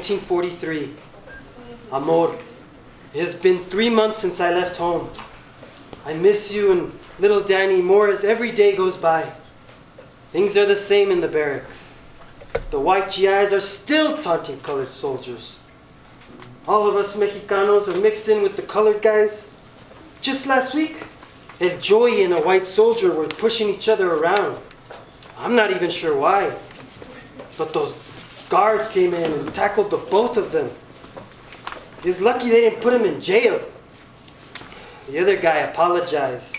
1943. Amor, it has been 3 months since I left home. I miss you and little Danny more as every day goes by. Things are the same in the barracks. The white GIs are still taunting colored soldiers. All of us Mexicanos are mixed in with the colored guys. Just last week, El Joey and a white soldier were pushing each other around. I'm not even sure why. But those guards came in and tackled the both of them. It's lucky they didn't put him in jail. The other guy apologized.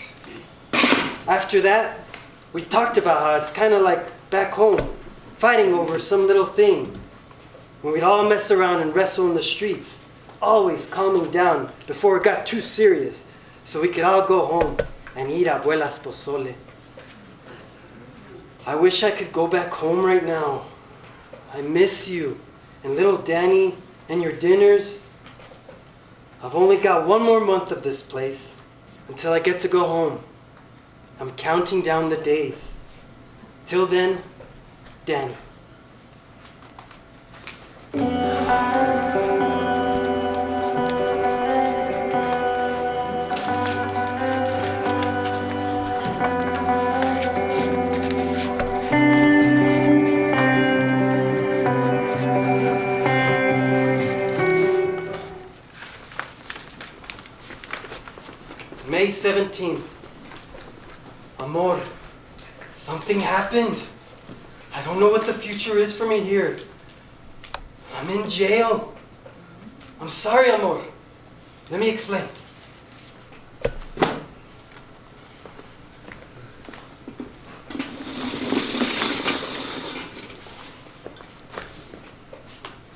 After that, we talked about how it's kind of like back home, fighting over some little thing. When we'd all mess around and wrestle in the streets, always calming down before it got too serious, so we could all go home and eat abuela's pozole. I wish I could go back home right now. I miss you and little Danny and your dinners. I've only got 1 more month of this place until I get to go home. I'm counting down the days. Till then, Danny. May 17th. Amor, something happened. I don't know what the future is for me here. I'm in jail. I'm sorry, Amor. Let me explain.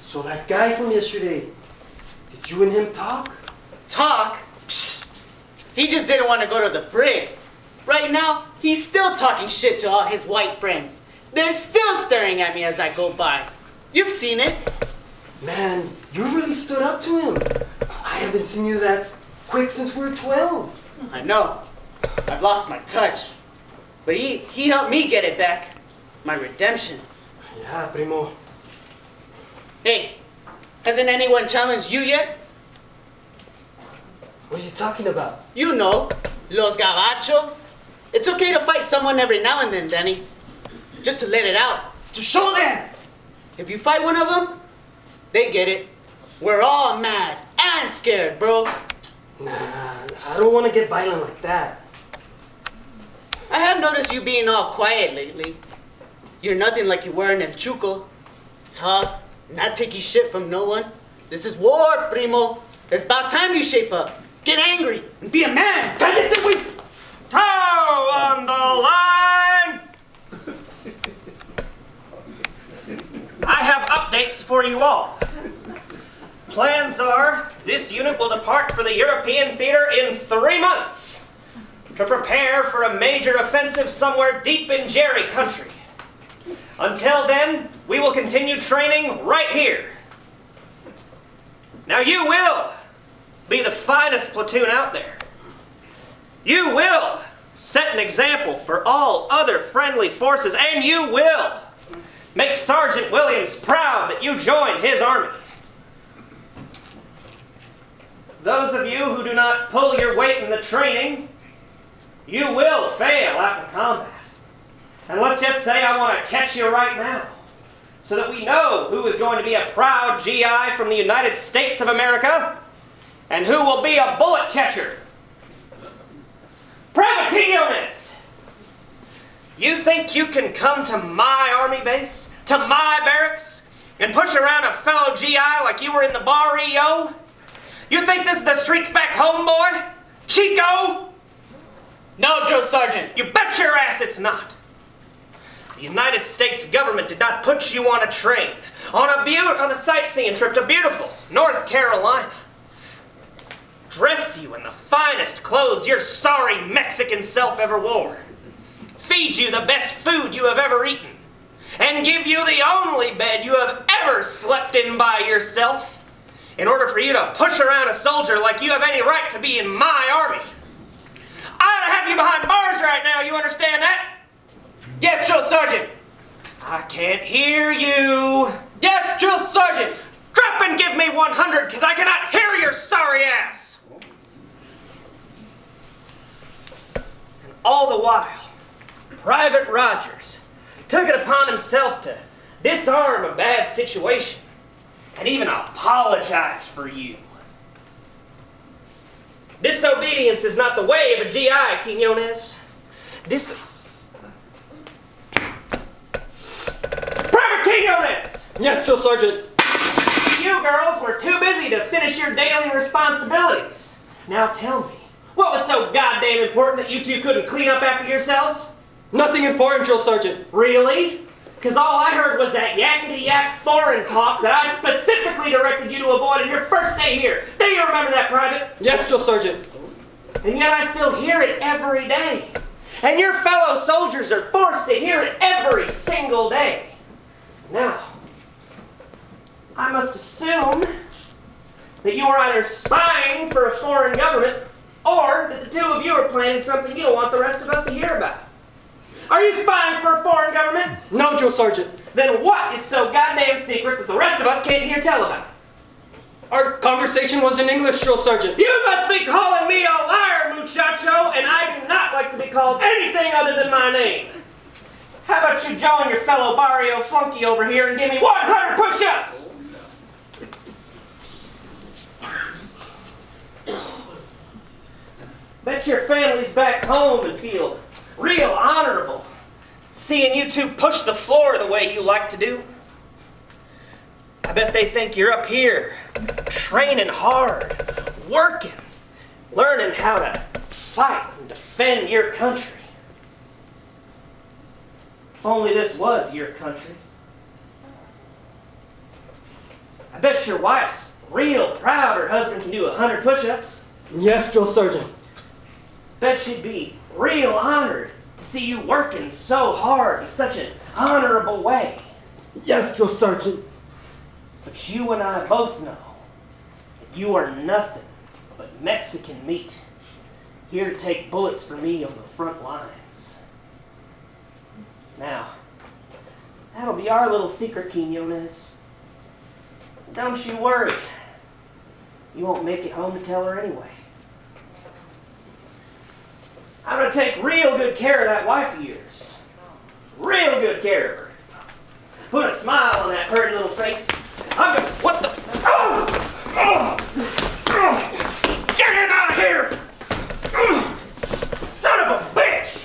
So that guy from yesterday, did you and him talk? Talk? Psst. He just didn't want to go to the brig. Right now, he's still talking shit to all his white friends. They're still staring at me as I go by. You've seen it. Man, you really stood up to him. I haven't seen you that quick since we were 12. I know. I've lost my touch. But he helped me get it back. My redemption. Yeah, primo. Hey, hasn't anyone challenged you yet? What are you talking about? You know, los gabachos. It's okay to fight someone every now and then, Danny. Just to let it out. To show them. If you fight one of them, they get it. We're all mad and scared, bro. Nah, I don't want to get violent like that. I have noticed you being all quiet lately. You're nothing like you were in El Chuco. Tough, not taking shit from no one. This is war, primo. It's about time you shape up. Get angry and be a man. Toe on the line! I have updates for you all. Plans are this unit will depart for the European theater in 3 months to prepare for a major offensive somewhere deep in Jerry country. Until then, we will continue training right here. Now you will be the finest platoon out there. You will set an example for all other friendly forces, and you will make Sergeant Williams proud that you joined his army. Those of you who do not pull your weight in the training, you will fail out in combat. And let's just say I want to catch you right now, so that we know who is going to be a proud GI from the United States of America, and who will be a bullet catcher. Privateers! You think you can come to my army base, to my barracks, and push around a fellow GI like you were in the barrio? You think this is the streets back home, boy? Chico? No, Joe Sergeant. You bet your ass it's not. The United States government did not put you on a train, on a sightseeing trip to beautiful North Carolina. Dress you in the finest clothes your sorry Mexican self ever wore. Feed you the best food you have ever eaten. And give you the only bed you have ever slept in by yourself, in order for you to push around a soldier like you have any right to be in my army. I ought to have you behind bars right now, you understand that? Yes, Joe Sergeant. I can't hear you. Yes, Drill Sergeant. Drop and give me 100, because I cannot hear your sorry ass! And all the while, Private Rogers took it upon himself to disarm a bad situation and even apologize for you. Disobedience is not the way of a GI, Quinones. Private Quinones! Yes, Drill Sergeant. You girls were too busy to finish your daily responsibilities. Now tell me, what was so goddamn important that you two couldn't clean up after yourselves? Nothing important, Drill Sergeant. Really? Because all I heard was that yakety-yak foreign talk that I specifically directed you to avoid on your first day here. Do you remember that, Private? Yes, Drill Sergeant. And yet I still hear it every day. And your fellow soldiers are forced to hear it every single day. Now, I must assume that you are either spying for a foreign government or that the two of you are planning something you don't want the rest of us to hear about. Are you spying for a foreign government? No, Drill Sergeant. Then what is so goddamn secret that the rest of us can't hear tell about? Our conversation was in English, Drill Sergeant. You must be calling me a liar, muchacho, and I do not like to be called anything other than my name. How about you join your fellow barrio flunky over here and give me 100 push-ups? Bet your family's back home and feel real honorable seeing you two push the floor the way you like to do. I bet they think you're up here training hard, working, learning how to fight and defend your country. If only this was your country. I bet your wife's real proud her husband can do 100 push-ups. Yes, Drill Sergeant. Bet she'd be real honored to see you working so hard in such an honorable way. Yes, Drill Sergeant. But you and I both know that you are nothing but Mexican meat, here to take bullets for me on the front lines. Now, that'll be our little secret, Quinones. Don't you worry. You won't make it home to tell her anyway. I'm going to take real good care of that wife of yours. Real good care of her. Put a smile on that pretty little face. I'm going to... What the... Get him out of here! Son of a bitch!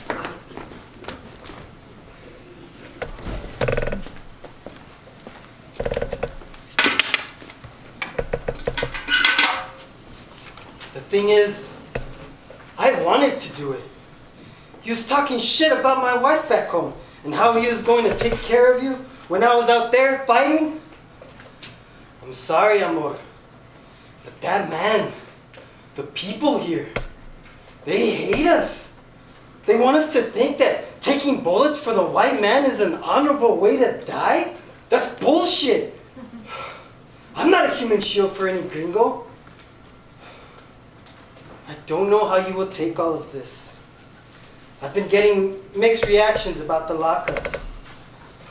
The thing is, I wanted to do it. He was talking shit about my wife back home and how he was going to take care of you when I was out there fighting. I'm sorry, Amor, but that man, the people here, they hate us. They want us to think that taking bullets for the white man is an honorable way to die? That's bullshit. I'm not a human shield for any gringo. I don't know how you will take all of this. I've been getting mixed reactions about the lockup.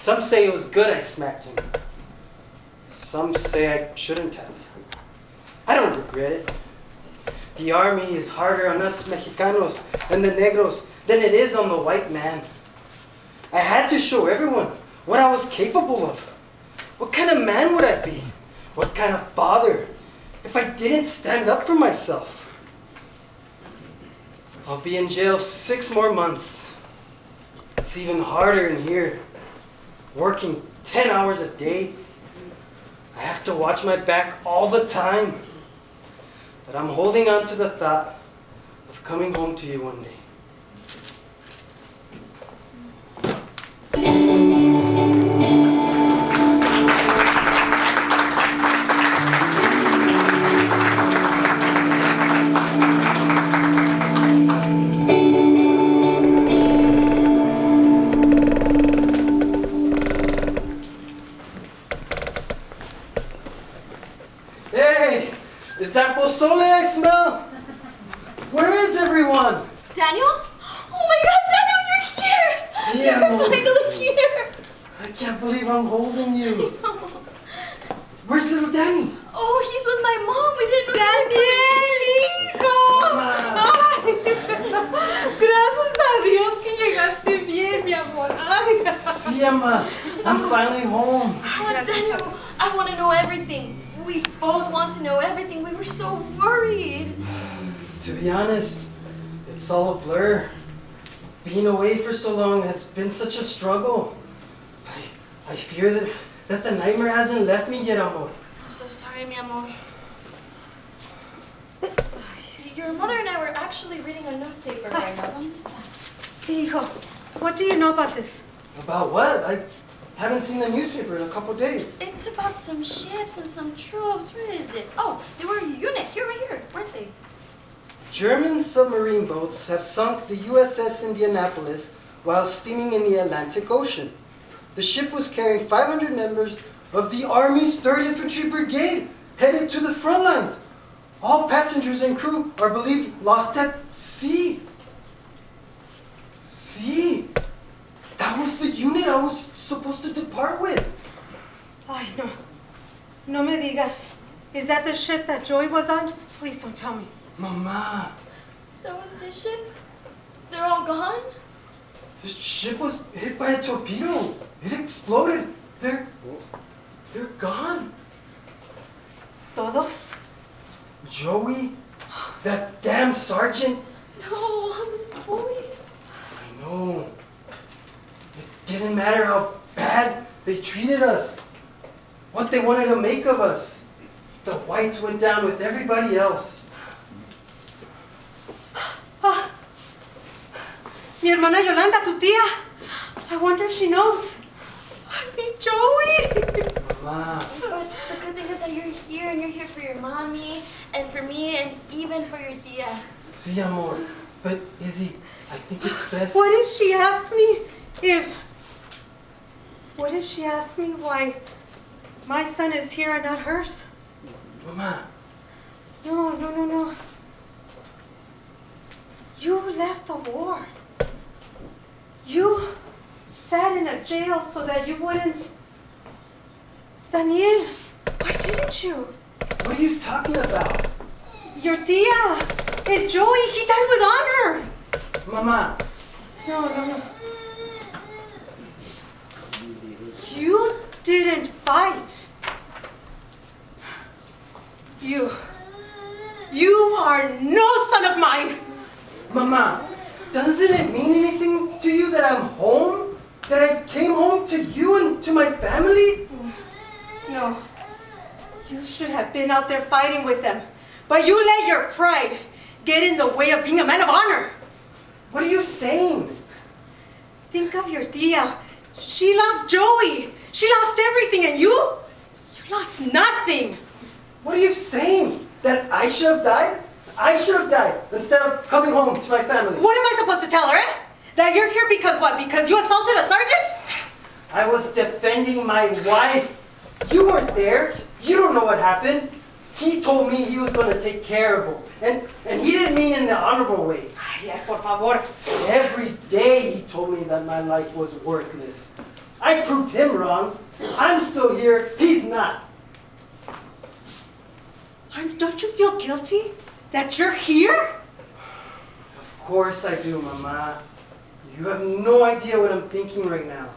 Some say it was good I smacked him. Some say I shouldn't have. I don't regret it. The army is harder on us Mexicanos and the negros than it is on the white man. I had to show everyone what I was capable of. What kind of man would I be? What kind of father if I didn't stand up for myself? I'll be in jail 6 more months. It's even harder in here. Working 10 hours a day. I have to watch my back all the time. But I'm holding on to the thought of coming home to you one day. Hey, is that pozole I smell? Where is everyone? Daniel? Oh my God, Daniel, you're here! Sí, You're amor. finally here! I can't believe I'm holding you. Where's little Danny? Oh, he's with my mom. We didn't know. ¡Daniel, hijo! Ay, gracias a Dios que llegaste bien, mi amor. Ay. See, Emma, I'm finally home. Oh, Daniel, I want to know everything. We both want to know everything. We were so worried. To be honest, it's all a blur. Being away for so long has been such a struggle. I fear that the nightmare hasn't left me yet, amor. I'm so sorry, mi amor. Your mother and I were actually reading a newspaper right now. Sí, hijo. What do you know about this? About what? I haven't seen the newspaper in a couple days. It's about some ships and some troops. Where is it? Oh, they were a unit. Here, right here. Weren't they? German submarine boats have sunk the USS Indianapolis while steaming in the Atlantic Ocean. The ship was carrying 500 members of the Army's 3rd Infantry Brigade headed to the front lines. All passengers and crew are believed lost at sea. See? That was the unit I was supposed to depart with. Ay, no. No me digas. Is that the ship that Joey was on? Please don't tell me. Mama, That was his ship? They're all gone? the ship was hit by a torpedo. It exploded. They're gone. ¿Todos? Joey, that damn sergeant. No, all those boys. I know. It didn't matter how bad they treated us, what they wanted to make of us. The whites went down with everybody else. Ah. Mi hermana Yolanda, tu tía. I wonder if she knows. I mean, Joey. Mama, But the good thing is that you're here, and you're here for your mommy, and for me, and even for your tia. sí, amor. But, Izzy, I think it's best. What if she asks me What if she asks me why my son is here and not hers? Mama, No. You left the war. You sat in a jail so that you wouldn't. Daniel, why didn't you? what are you talking about? Your tia and Joey, he died with honor. Mama, No. You didn't fight. You are no son of mine. Mama, doesn't it mean anything to you that I'm home? That I came home to you and to my family? No. You should have been out there fighting with them. But you let your pride get in the way of being a man of honor. What are you saying? Think of your tia. She lost Joey. She lost everything, and you lost nothing. What are you saying? That I should have died? I should have died instead of coming home to my family. What am I supposed to tell her, eh? That you're here because what? Because you assaulted a sergeant? I was defending my wife. You weren't there. You don't know what happened. He told me he was going to take care of her. And he didn't mean in the honorable way. Ay, por favor. Every day he told me that my life was worthless. I proved him wrong. I'm still here. He's not. Don't you feel guilty that you're here? Of course I do, Mama. You have no idea what I'm thinking right now.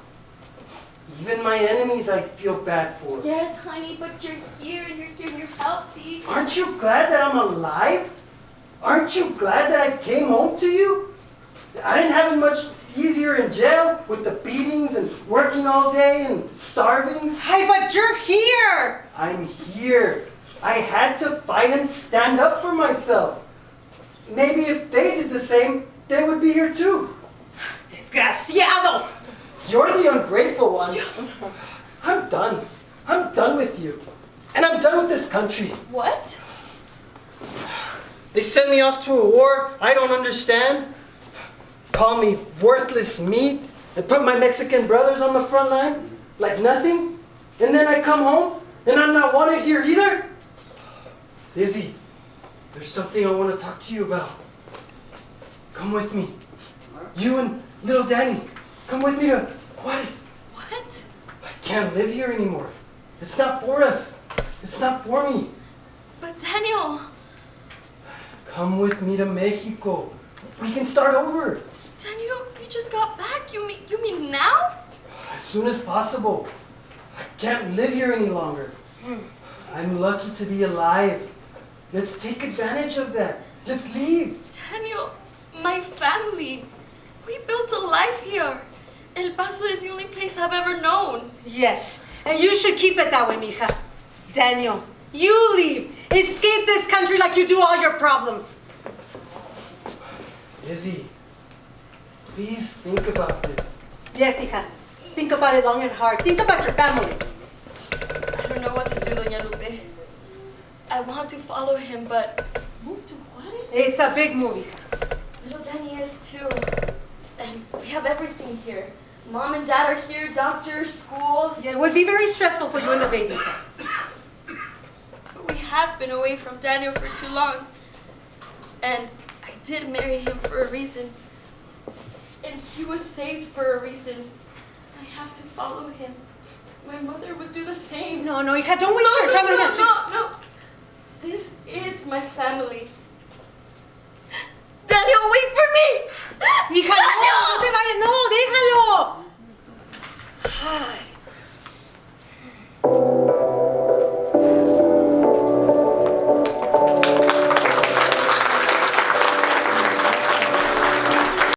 Even my enemies I feel bad for. Yes, honey, but you're here, and you're healthy. Aren't you glad that I'm alive? Aren't you glad that I came home to you? I didn't have it much easier in jail with the beatings and working all day and starving. Hey, but you're here! I'm here. I had to fight and stand up for myself. Maybe if they did the same, they would be here too. Desgraciado! You're the ungrateful one. I'm done. I'm done with you. And I'm done with this country. What? They sent me off to a war I don't understand. Call me worthless meat and put my Mexican brothers on the front line like nothing. And then I come home and I'm not wanted here either. Izzy, there's something I want to talk to you about. Come with me. You and little Danny, come with me to Juarez. What? I can't live here anymore. It's not for us. It's not for me. But Daniel. Come with me to Mexico. We can start over. Daniel, you just got back. You mean now? As soon as possible. I can't live here any longer. I'm lucky to be alive. Let's take advantage of that. Let's leave. Daniel, my family. We built a life here. El Paso is the only place I've ever known. Yes, and you should keep it that way, mija. Daniel, you leave. Escape this country like you do all your problems. Izzy, please think about this. Yes, hija. Think about it long and hard. Think about your family. I don't know what to do, Doña Lupe. I want to follow him, but move to Juarez? It's a big move, hija. Little Danny is too. And we have everything here. Mom and Dad are here, doctors, schools. Yeah, it would be very stressful for you and the baby, hija. But we have been away from Daniel for too long. And I did marry him for a reason. And he was saved for a reason. I have to follow him. My mother would do the same. No, hija, don't waste your time on that. No. This is my family. Daniel, wait for me! Hija, Daniel! no te vayas, no, déjalo. Ay.